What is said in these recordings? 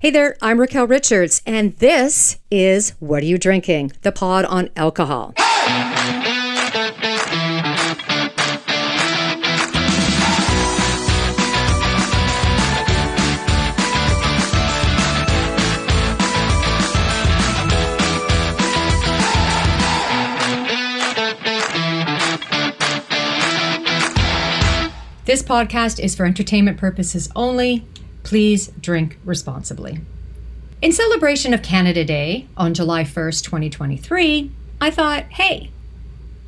Hey there, I'm Raquel Richards, and this is What Are You Drinking? The pod on alcohol. This podcast is for entertainment purposes only. Please drink responsibly. In celebration of Canada Day on July 1st, 2023, I thought, hey,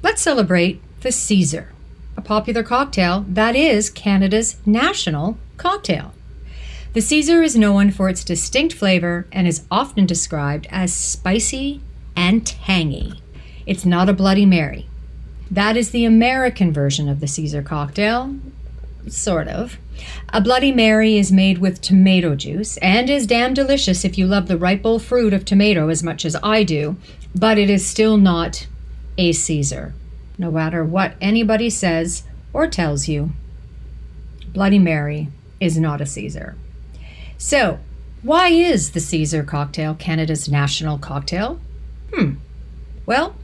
let's celebrate the Caesar, a popular cocktail that is Canada's national cocktail. The Caesar is known for its distinct flavor and is often described as spicy and tangy. It's not a Bloody Mary. That is the American version of the Caesar cocktail. Sort of. A Bloody Mary is made with tomato juice and is damn delicious if you love the ripe old fruit of tomato as much as I do, but it is still not a Caesar, no matter what anybody says or tells you. Bloody Mary is not a Caesar. So, why is the Caesar cocktail Canada's national cocktail? Well,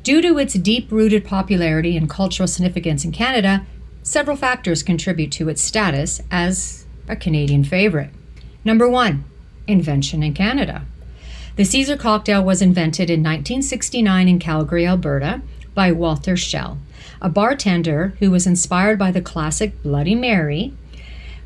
due to its deep-rooted popularity and cultural significance in Canada, several factors contribute to its status as a Canadian favorite. Number one, invention in Canada. The Caesar cocktail was invented in 1969 in Calgary, Alberta, by Walter Chell, a bartender who was inspired by the classic Bloody Mary,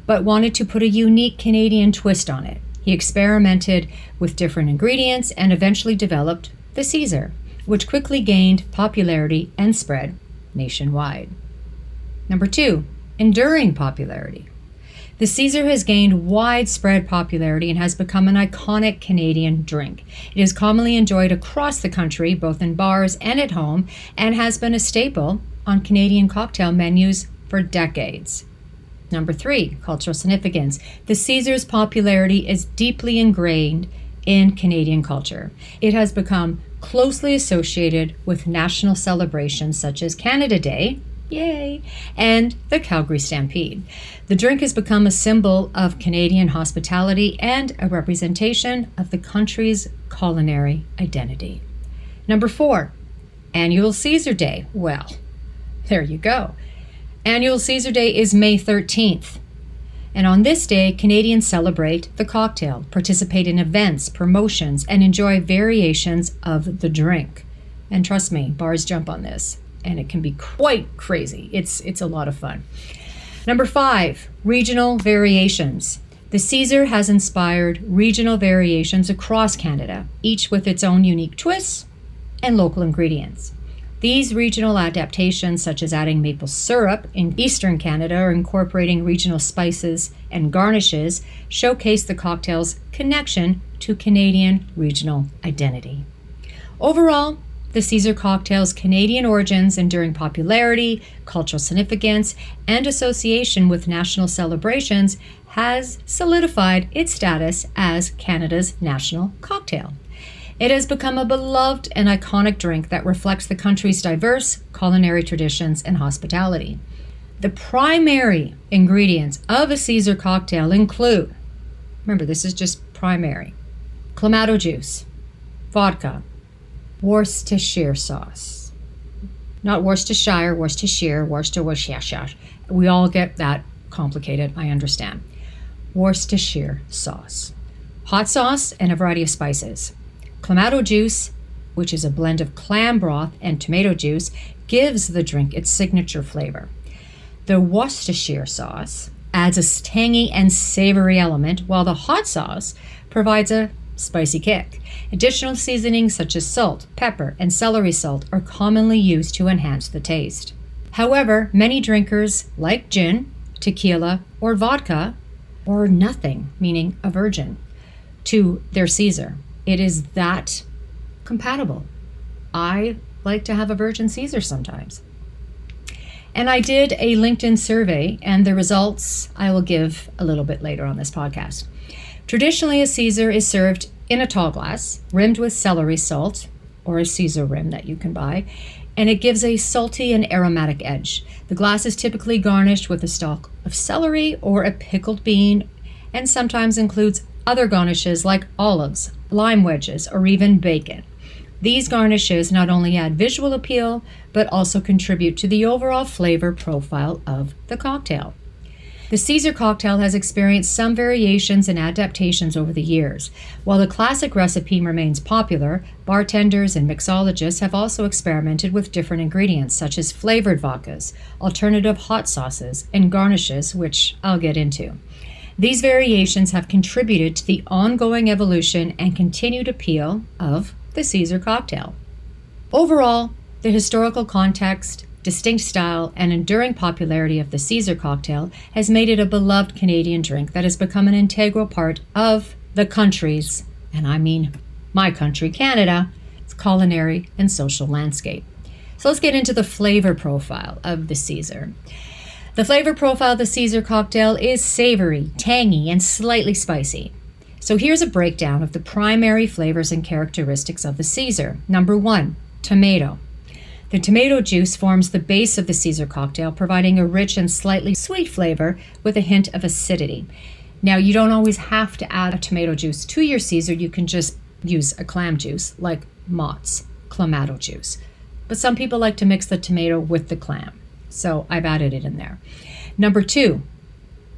but wanted to put a unique Canadian twist on it. He experimented with different ingredients and eventually developed the Caesar, which quickly gained popularity and spread nationwide. Number two, enduring popularity. The Caesar has gained widespread popularity and has become an iconic Canadian drink. It is commonly enjoyed across the country, both in bars and at home, and has been a staple on Canadian cocktail menus for decades. Number three, cultural significance. The Caesar's popularity is deeply ingrained in Canadian culture. It has become closely associated with national celebrations such as Canada Day, yay, and the Calgary Stampede. The drink has become a symbol of Canadian hospitality and a representation of the country's culinary identity. Number four, Annual Caesar Day. Well, there you go. Annual Caesar Day is May 13th. And on this day, Canadians celebrate the cocktail, participate in events, promotions, and enjoy variations of the drink. And trust me, bars jump on this. And it can be quite crazy. It's a lot of fun. Number five, regional variations. The Caesar has inspired regional variations across Canada, each with its own unique twists and local ingredients. These regional adaptations, such as adding maple syrup in Eastern Canada or incorporating regional spices and garnishes, showcase the cocktail's connection to Canadian regional identity. Overall, the Caesar cocktail's Canadian origins, enduring popularity, cultural significance, and association with national celebrations has solidified its status as Canada's national cocktail. It has become a beloved and iconic drink that reflects the country's diverse culinary traditions and hospitality. The primary ingredients of a Caesar cocktail include, remember this is just primary, clamato juice, vodka, Worcestershire sauce. Not Worcestershire, Worcestershire, Worcestershire. We all get that complicated, I understand. Worcestershire sauce. Hot sauce and a variety of spices. Clamato juice, which is a blend of clam broth and tomato juice, gives the drink its signature flavor. The Worcestershire sauce adds a tangy and savory element, while the hot sauce provides a spicy kick. Additional seasonings such as salt, pepper, and celery salt are commonly used to enhance the taste. However, many drinkers like gin, tequila, or vodka, or nothing, meaning a virgin, to their Caesar. It is that compatible. I like to have a virgin Caesar sometimes. And I did a LinkedIn survey, and the results I will give a little bit later on this podcast. Traditionally, a Caesar is served in a tall glass, rimmed with celery salt, or a Caesar rim that you can buy, and it gives a salty and aromatic edge. The glass is typically garnished with a stalk of celery or a pickled bean, and sometimes includes other garnishes like olives, lime wedges, or even bacon. These garnishes not only add visual appeal, but also contribute to the overall flavor profile of the cocktail. The Caesar cocktail has experienced some variations and adaptations over the years. While the classic recipe remains popular, bartenders and mixologists have also experimented with different ingredients such as flavored vodkas, alternative hot sauces, and garnishes, which I'll get into. These variations have contributed to the ongoing evolution and continued appeal of the Caesar cocktail. Overall, the historical context, distinct style, and enduring popularity of the Caesar cocktail has made it a beloved Canadian drink that has become an integral part of the country's, and I mean my country, Canada, culinary and social landscape. So let's get into the flavor profile of the Caesar. The flavor profile of the Caesar cocktail is savory, tangy, and slightly spicy. So here's a breakdown of the primary flavors and characteristics of the Caesar. Number 1, tomato. The tomato juice forms the base of the Caesar cocktail, providing a rich and slightly sweet flavor with a hint of acidity. Now, you don't always have to add a tomato juice to your Caesar. You can just use a clam juice like Mott's Clamato juice. But some people like to mix the tomato with the clam, so I've added it in there. Number 2,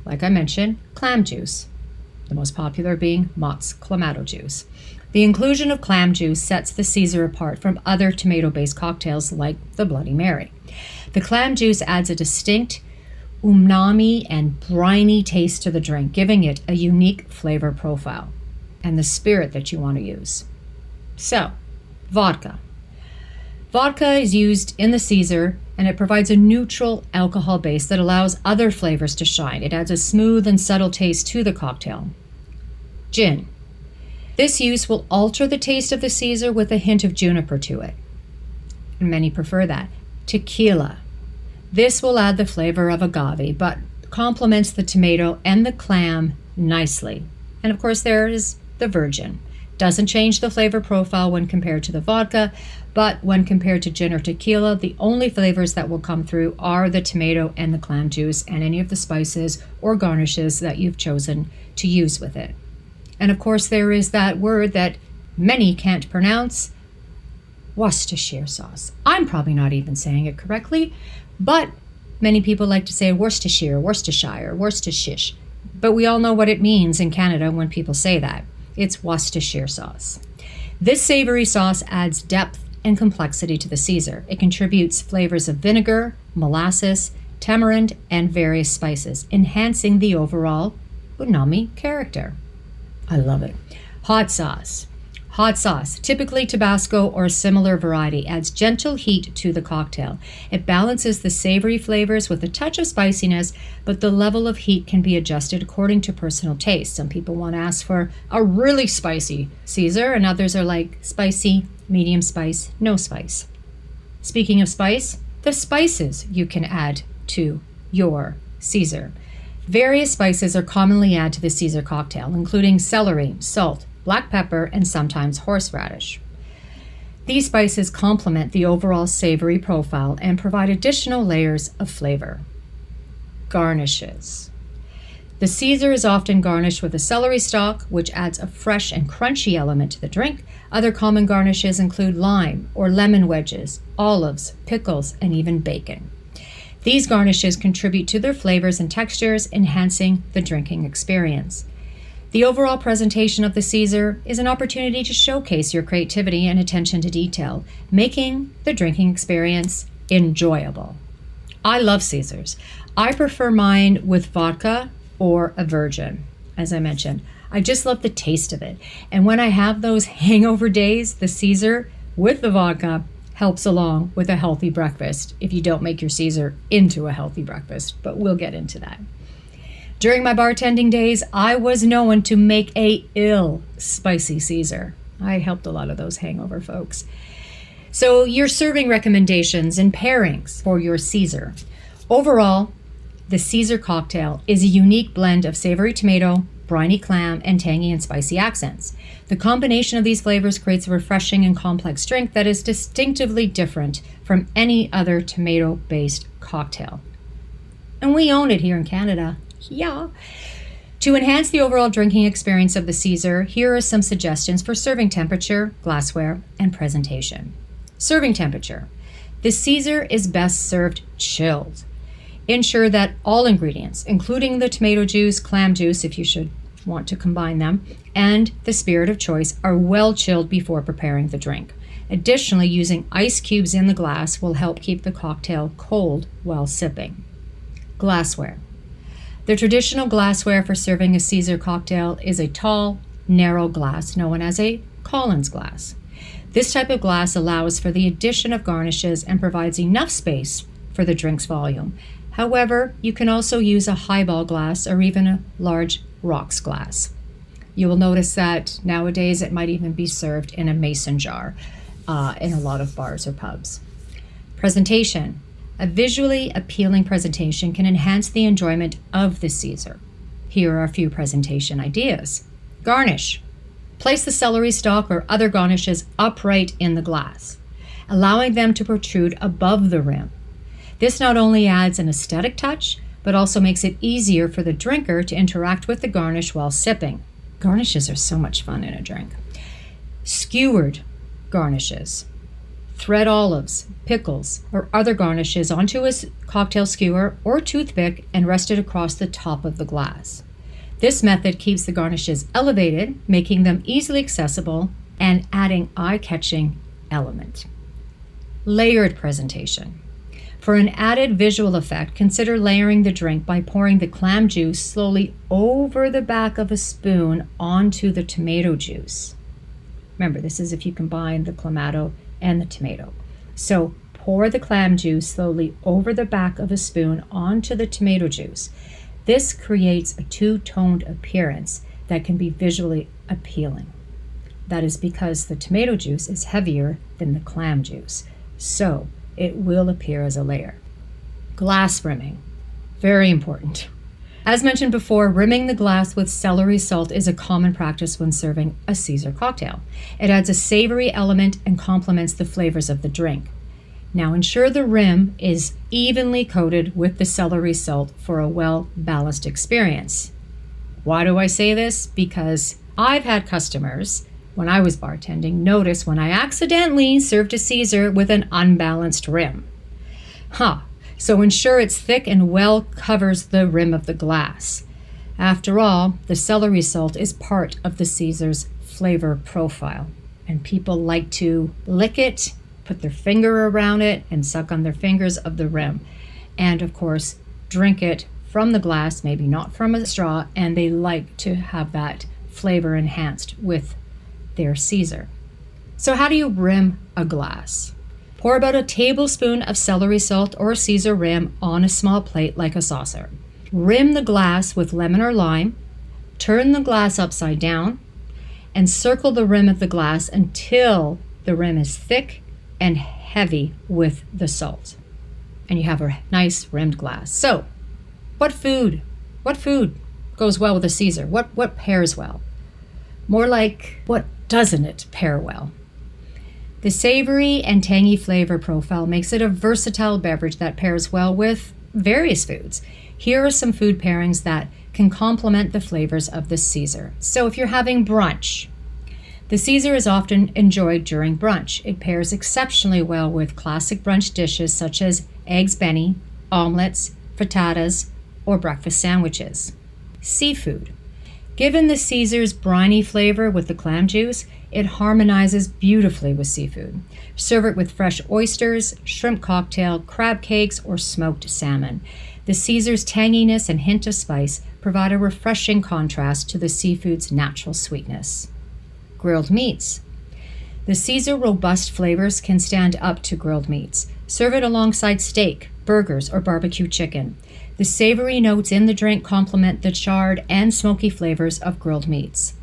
like I mentioned, clam juice. The most popular being Mott's Clamato juice. The inclusion of clam juice sets the Caesar apart from other tomato-based cocktails like the Bloody Mary. The clam juice adds a distinct umami and briny taste to the drink, giving it a unique flavor profile and the spirit that you want to use. So, vodka. Vodka is used in the Caesar, and it provides a neutral alcohol base that allows other flavors to shine. It adds a smooth and subtle taste to the cocktail. Gin. This use will alter the taste of the Caesar with a hint of juniper to it. And many prefer that. Tequila. This will add the flavor of agave, but complements the tomato and the clam nicely. And of course, there is the virgin. Doesn't change the flavor profile when compared to the vodka, but when compared to gin or tequila, the only flavors that will come through are the tomato and the clam juice and any of the spices or garnishes that you've chosen to use with it. And of course, there is that word that many can't pronounce, Worcestershire sauce. I'm probably not even saying it correctly, but many people like to say Worcestershire, Worcestershire. But we all know what it means in Canada when people say that. It's Worcestershire sauce. This savory sauce adds depth and complexity to the Caesar. It contributes flavors of vinegar, molasses, tamarind, and various spices, enhancing the overall umami character. I love it. Hot sauce. Hot sauce, typically Tabasco or a similar variety, adds gentle heat to the cocktail. It balances the savory flavors with a touch of spiciness, but the level of heat can be adjusted according to personal taste. Some people want to ask for a really spicy Caesar, and others are like spicy, medium spice, no spice. Speaking of spice, the spices you can add to your Caesar. Various spices are commonly added to the Caesar cocktail, including celery, salt, black pepper, and sometimes horseradish. These spices complement the overall savory profile and provide additional layers of flavor. Garnishes. The Caesar is often garnished with a celery stalk, which adds a fresh and crunchy element to the drink. Other common garnishes include lime or lemon wedges, olives, pickles, and even bacon. These garnishes contribute to their flavors and textures, enhancing the drinking experience. The overall presentation of the Caesar is an opportunity to showcase your creativity and attention to detail, making the drinking experience enjoyable. I love Caesars. I prefer mine with vodka or a virgin, as I mentioned. I just love the taste of it. And when I have those hangover days, the Caesar with the vodka helps along with a healthy breakfast if you don't make your Caesar into a healthy breakfast, but we'll get into that. During my bartending days, I was known to make a spicy Caesar. I helped a lot of those hangover folks. So your serving recommendations and pairings for your Caesar. Overall, the Caesar cocktail is a unique blend of savory tomato, briny clam, and tangy and spicy accents. The combination of these flavors creates a refreshing and complex drink that is distinctively different from any other tomato-based cocktail. And we own it here in Canada. Yeah. To enhance the overall drinking experience of the Caesar, here are some suggestions for serving temperature, glassware, and presentation. Serving temperature. The Caesar is best served chilled. Ensure that all ingredients, including the tomato juice, clam juice, if you should want to combine them, and the spirit of choice, are well chilled before preparing the drink. Additionally, using ice cubes in the glass will help keep the cocktail cold while sipping. Glassware. The traditional glassware for serving a Caesar cocktail is a tall, narrow glass known as a Collins glass. This type of glass allows for the addition of garnishes and provides enough space for the drink's volume. However, you can also use a highball glass or even a large rocks glass. You will notice that nowadays it might even be served in a mason jar in a lot of bars or pubs. Presentation. A visually appealing presentation can enhance the enjoyment of the Caesar. Here are a few presentation ideas. Garnish. Place the celery stalk or other garnishes upright in the glass, allowing them to protrude above the rim. This not only adds an aesthetic touch, but also makes it easier for the drinker to interact with the garnish while sipping. Garnishes are so much fun in a drink. Skewered garnishes. Thread olives, pickles, or other garnishes onto a cocktail skewer or toothpick and rest it across the top of the glass. This method keeps the garnishes elevated, making them easily accessible and adding eye-catching element. Layered presentation. For an added visual effect, consider layering the drink by pouring the clam juice slowly over the back of a spoon onto the tomato juice. Remember, this is if you combine the clamato and the tomato. So pour the clam juice slowly over the back of a spoon onto the tomato juice. This creates a two-toned appearance that can be visually appealing. That is because the tomato juice is heavier than the clam juice, so it will appear as a layer. Glass rimming. Very important. As mentioned before, rimming the glass with celery salt is a common practice when serving a Caesar cocktail. It adds a savory element and complements the flavors of the drink. Now ensure the rim is evenly coated with the celery salt for a well-balanced experience. Why do I say this? Because I've had customers, when I was bartending, notice when I accidentally served a Caesar with an unbalanced rim. So ensure it's thick and well covers the rim of the glass. After all, the celery salt is part of the Caesar's flavor profile, and people like to lick it, put their finger around it, and suck on their fingers of the rim. And of course, drink it from the glass, maybe not from a straw, and they like to have that flavor enhanced with their Caesar. So how do you rim a glass? Pour about a tablespoon of celery salt or Caesar rim on a small plate like a saucer. Rim the glass with lemon or lime, turn the glass upside down, and circle the rim of the glass until the rim is thick and heavy with the salt. And you have a nice rimmed glass. So, what food goes well with a Caesar? What pairs well? More like, what doesn't it pair well? The savory and tangy flavor profile makes it a versatile beverage that pairs well with various foods. Here are some food pairings that can complement the flavors of the Caesar. So if you're having brunch, the Caesar is often enjoyed during brunch. It pairs exceptionally well with classic brunch dishes such as eggs benny, omelets, frittatas, or breakfast sandwiches. Seafood. Given the Caesar's briny flavor with the clam juice, it harmonizes beautifully with seafood. Serve it with fresh oysters, shrimp cocktail, crab cakes, or smoked salmon. The Caesar's tanginess and hint of spice provide a refreshing contrast to the seafood's natural sweetness. Grilled meats. The Caesar robust flavors can stand up to grilled meats. Serve it alongside steak, burgers, or barbecue chicken. The savory notes in the drink complement the charred and smoky flavors of grilled meats.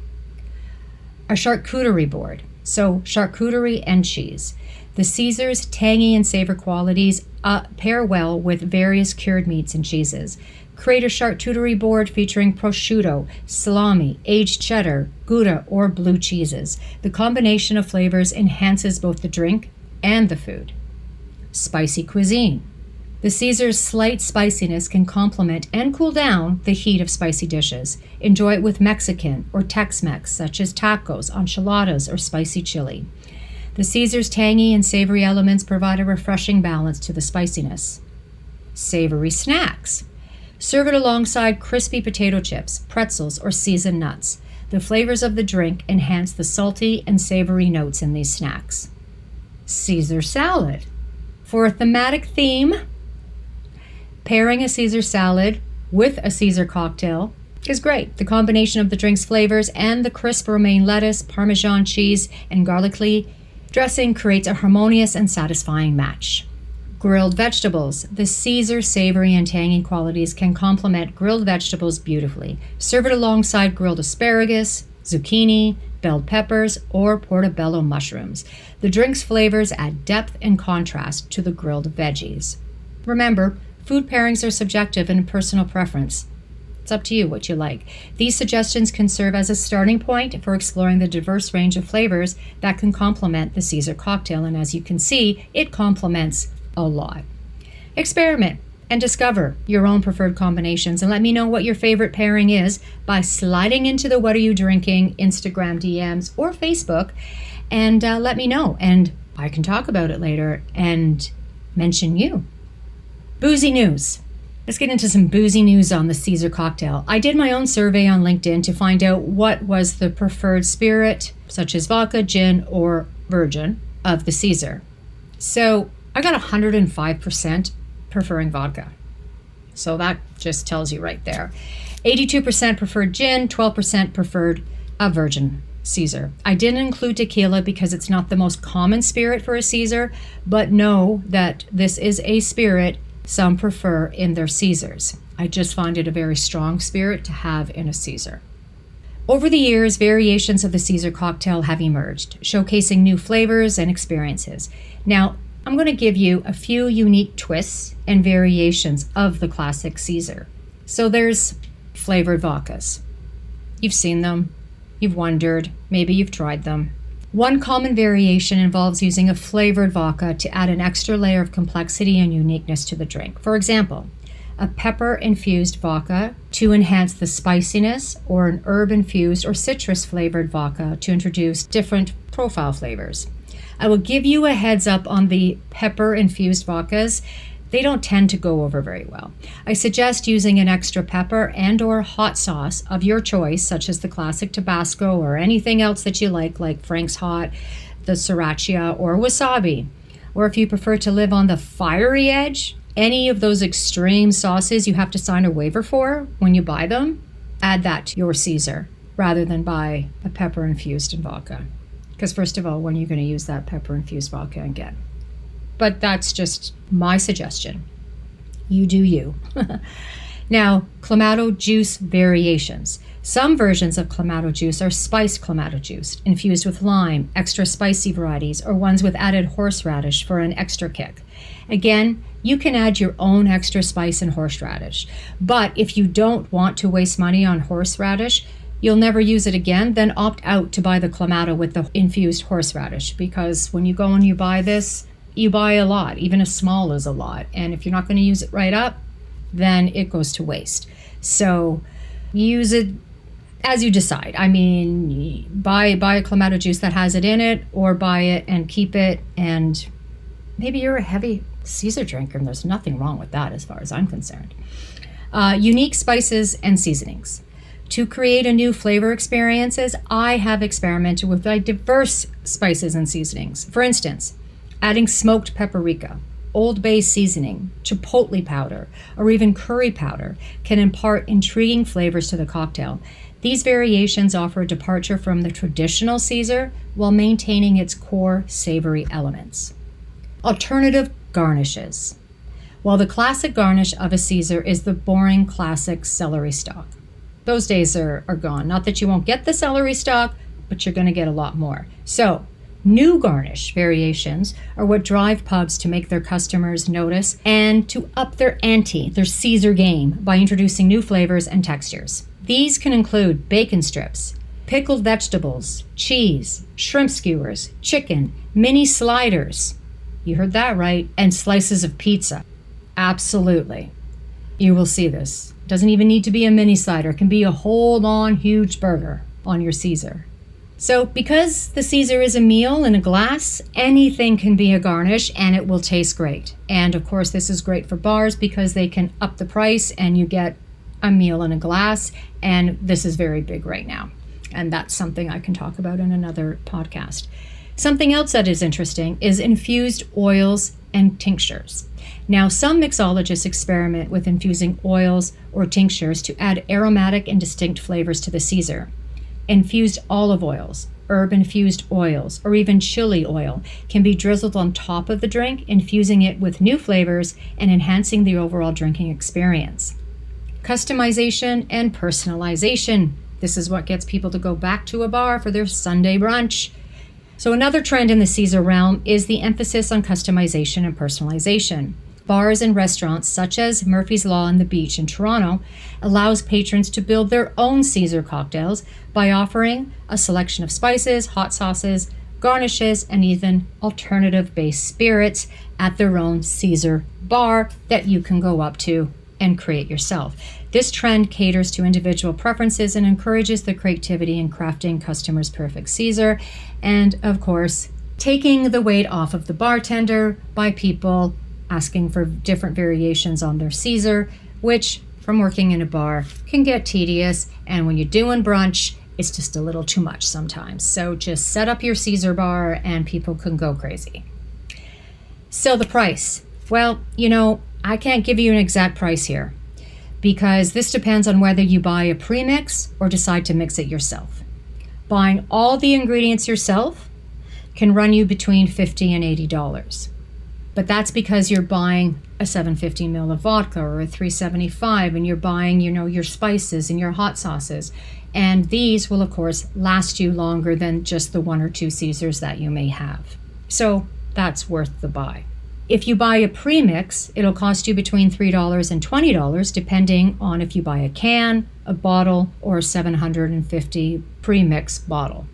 A charcuterie board, so charcuterie and cheese. The Caesar's tangy and savor qualities pair well with various cured meats and cheeses. Create a charcuterie board featuring prosciutto, salami, aged cheddar, Gouda, or blue cheeses. The combination of flavors enhances both the drink and the food. Spicy cuisine. The Caesar's slight spiciness can complement and cool down the heat of spicy dishes. Enjoy it with Mexican or Tex-Mex, such as tacos, enchiladas, or spicy chili. The Caesar's tangy and savory elements provide a refreshing balance to the spiciness. Savory snacks. Serve it alongside crispy potato chips, pretzels, or seasoned nuts. The flavors of the drink enhance the salty and savory notes in these snacks. Caesar salad. For a thematic theme, pairing a Caesar salad with a Caesar cocktail is great. The combination of the drink's flavors and the crisp romaine lettuce, Parmesan cheese, and garlicky dressing creates a harmonious and satisfying match. Grilled vegetables. The Caesar savory and tangy qualities can complement grilled vegetables beautifully. Serve it alongside grilled asparagus, zucchini, bell peppers, or portobello mushrooms. The drink's flavors add depth and contrast to the grilled veggies. Remember, food pairings are subjective and personal preference. It's up to you what you like. These suggestions can serve as a starting point for exploring the diverse range of flavors that can complement the Caesar cocktail, and as you can see, it complements a lot. Experiment and discover your own preferred combinations, and let me know what your favorite pairing is by sliding into the What Are You Drinking Instagram DMs or Facebook, and let me know, and I can talk about it later and mention you. Boozy Newz. Let's get into some boozy news on the Caesar cocktail. I did my own survey on LinkedIn to find out what was the preferred spirit, such as vodka, gin, or virgin, of the Caesar. So I got 105% preferring vodka. So that just tells you right there. 82% preferred gin, 12% preferred a virgin Caesar. I didn't include tequila because it's not the most common spirit for a Caesar, but know that this is a spirit some prefer in their Caesars. I just find it a very strong spirit to have in a Caesar. Over the years, variations of the Caesar cocktail have emerged, showcasing new flavors and experiences. Now, I'm going to give you a few unique twists and variations of the classic Caesar. So there's flavored vodkas. You've seen them, you've wondered, maybe you've tried them. One common variation involves using a flavored vodka to add an extra layer of complexity and uniqueness to the drink. For example, a pepper-infused vodka to enhance the spiciness, or an herb-infused or citrus-flavored vodka to introduce different profile flavors. I will give you a heads up on the pepper-infused vodkas. They don't tend to go over very well. I suggest using an extra pepper and or hot sauce of your choice, such as the classic Tabasco or anything else that you like Frank's Hot, the Sriracha, or wasabi. Or if you prefer to live on the fiery edge, any of those extreme sauces you have to sign a waiver for when you buy them, add that to your Caesar rather than buy a pepper-infused vodka. Because first of all, when are you going to use that pepper-infused vodka again? But that's just my suggestion. You do you. Now, Clamato juice variations. Some versions of Clamato juice are spiced Clamato juice, infused with lime, extra spicy varieties, or ones with added horseradish for an extra kick. Again, you can add your own extra spice and horseradish. But if you don't want to waste money on horseradish, you'll never use it again, then opt out to buy the Clamato with the infused horseradish, because when you go and you buy this, you buy a lot. Even a small is a lot. And if you're not going to use it right up, then it goes to waste. So use it as you decide. I mean, buy a Clamato juice that has it in it, or buy it and keep it. And maybe you're a heavy Caesar drinker, and there's nothing wrong with that as far as I'm concerned. Unique spices and seasonings. To create a new flavor experiences, I have experimented with diverse spices and seasonings. For instance, adding smoked paprika, Old Bay seasoning, chipotle powder, or even curry powder can impart intriguing flavors to the cocktail. These variations offer a departure from the traditional Caesar while maintaining its core savory elements. Alternative garnishes. While the classic garnish of a Caesar is the boring classic celery stalk. Those days are gone. Not that you won't get the celery stalk, but you're going to get a lot more. So, new garnish variations are what drive pubs to make their customers notice and to up their ante, their Caesar game, by introducing new flavors and textures. These can include bacon strips, pickled vegetables, cheese, shrimp skewers, chicken, mini sliders, you heard that right, and slices of pizza. Absolutely. You will see this. It doesn't even need to be a mini cider. It can be a whole-on huge burger on your Caesar. So because the Caesar is a meal in a glass, anything can be a garnish and it will taste great. And of course, this is great for bars because they can up the price and you get a meal in a glass. And this is very big right now. And that's something I can talk about in another podcast. Something else that is interesting is infused oils and tinctures. Now, some mixologists experiment with infusing oils or tinctures to add aromatic and distinct flavors to the Caesar. Infused olive oils, herb-infused oils, or even chili oil can be drizzled on top of the drink, infusing it with new flavors and enhancing the overall drinking experience. Customization and personalization. This is what gets people to go back to a bar for their Sunday brunch. So another trend in the Caesar realm is the emphasis on customization and personalization. Bars and restaurants such as Murphy's Law on the Beach in Toronto allows patrons to build their own Caesar cocktails by offering a selection of spices, hot sauces, garnishes, and even alternative-based spirits at their own Caesar bar that you can go up to and create yourself. This trend caters to individual preferences and encourages the creativity in crafting customers' perfect Caesar, and of course, taking the weight off of the bartender by people asking for different variations on their Caesar, which from working in a bar can get tedious, and when you're doing brunch, it's just a little too much sometimes. So just set up your Caesar bar and people can go crazy. So the price. Well, I can't give you an exact price here because this depends on whether you buy a premix or decide to mix it yourself. Buying all the ingredients yourself can run you between $50 and $80. But that's because you're buying a 750 ml of vodka or a 375 and you're buying, your spices and your hot sauces. And these will, of course, last you longer than just the one or two Caesars that you may have. So that's worth the buy. If you buy a premix, it'll cost you between $3 and $20, depending on if you buy a can, a bottle, or a 750 premix bottle.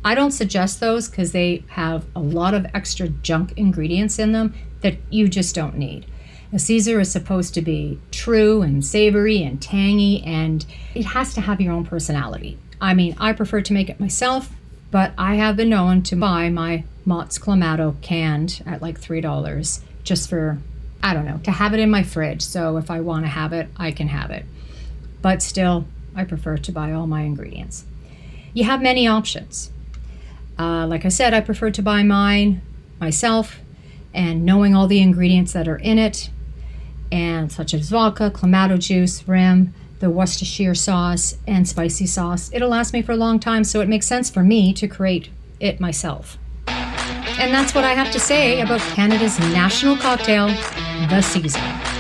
I don't suggest those because they have a lot of extra junk ingredients in them that you just don't need. A Caesar is supposed to be true and savory and tangy, and it has to have your own personality. I prefer to make it myself, but I have been known to buy my Mott's Clamato canned at like $3 just for, to have it in my fridge. So if I want to have it, I can have it. But still, I prefer to buy all my ingredients. You have many options. Like I said, I prefer to buy mine myself and knowing all the ingredients that are in it, and such as vodka, Clamato juice, rim, the Worcestershire sauce, and spicy sauce. It'll last me for a long time, so it makes sense for me to create it myself. And that's what I have to say about Canada's national cocktail, the Caesar.